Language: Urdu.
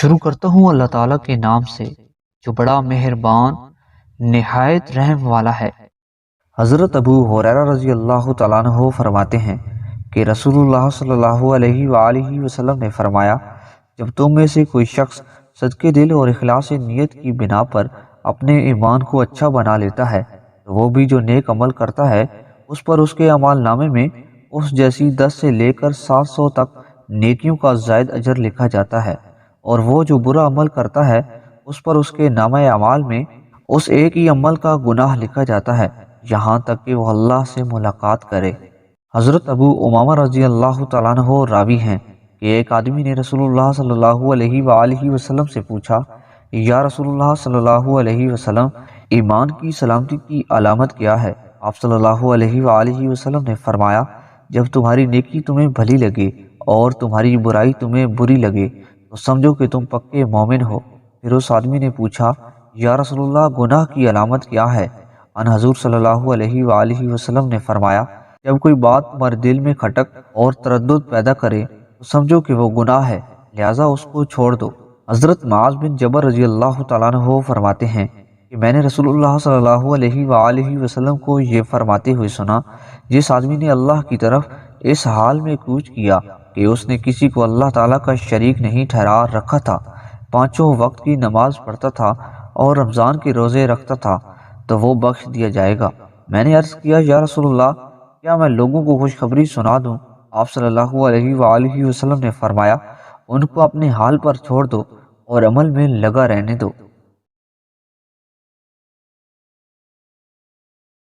شروع کرتا ہوں اللہ تعالیٰ کے نام سے جو بڑا مہربان نہایت رحم والا ہے۔ حضرت ابو ہریرہ رضی اللہ تعالیٰ عنہ فرماتے ہیں کہ رسول اللہ صلی اللہ علیہ وآلہ وسلم نے فرمایا، جب تم میں سے کوئی شخص صدقے دل اور اخلاص نیت کی بنا پر اپنے ایمان کو اچھا بنا لیتا ہے تو وہ بھی جو نیک عمل کرتا ہے اس پر اس کے اعمال نامے میں اس جیسی 10 سے لے کر 700 تک نیکیوں کا زائد اجر لکھا جاتا ہے، اور وہ جو برا عمل کرتا ہے اس پر اس کے نامہ اعمال میں اس ایک ہی عمل کا گناہ لکھا جاتا ہے یہاں تک کہ وہ اللہ سے ملاقات کرے۔ حضرت ابو امامہ رضی اللہ تعالیٰ عنہ راوی ہیں کہ ایک آدمی نے رسول اللہ صلی اللہ علیہ وآلہ وسلم سے پوچھا، یا رسول اللہ صلی اللہ علیہ وسلم، ایمان کی سلامتی کی علامت کیا ہے؟ آپ صلی اللہ علیہ وآلہ وسلم نے فرمایا، جب تمہاری نیکی تمہیں بھلی لگے اور تمہاری برائی تمہیں بری لگے تو سمجھو کہ تم پکے مومن ہو۔ پھر اس آدمی نے پوچھا، یا رسول اللہ، گناہ کی علامت کیا ہے؟ ان حضور صلی اللہ علیہ وآلہ وسلم نے فرمایا، جب کوئی بات تمہارے دل میں کھٹک اور تردد پیدا کرے تو سمجھو کہ وہ گناہ ہے، لہٰذا اس کو چھوڑ دو۔ حضرت معاذ بن جبل رضی اللہ تعالیٰ عنہ فرماتے ہیں کہ میں نے رسول اللہ صلی اللہ علیہ وآلہ وسلم کو یہ فرماتے ہوئے سنا، جس آدمی نے اللہ کی طرف اس حال میں کوچ کیا کہ اس نے کسی کو اللہ تعالیٰ کا شریک نہیں ٹھہرا رکھا تھا، 5 وقت کی نماز پڑھتا تھا اور رمضان کے روزے رکھتا تھا، تو وہ بخش دیا جائے گا۔ میں نے عرض کیا، یا رسول اللہ، کیا میں لوگوں کو خوشخبری سنا دوں؟ آپ صلی اللہ علیہ وآلہ وسلم نے فرمایا، ان کو اپنے حال پر چھوڑ دو اور عمل میں لگا رہنے دو۔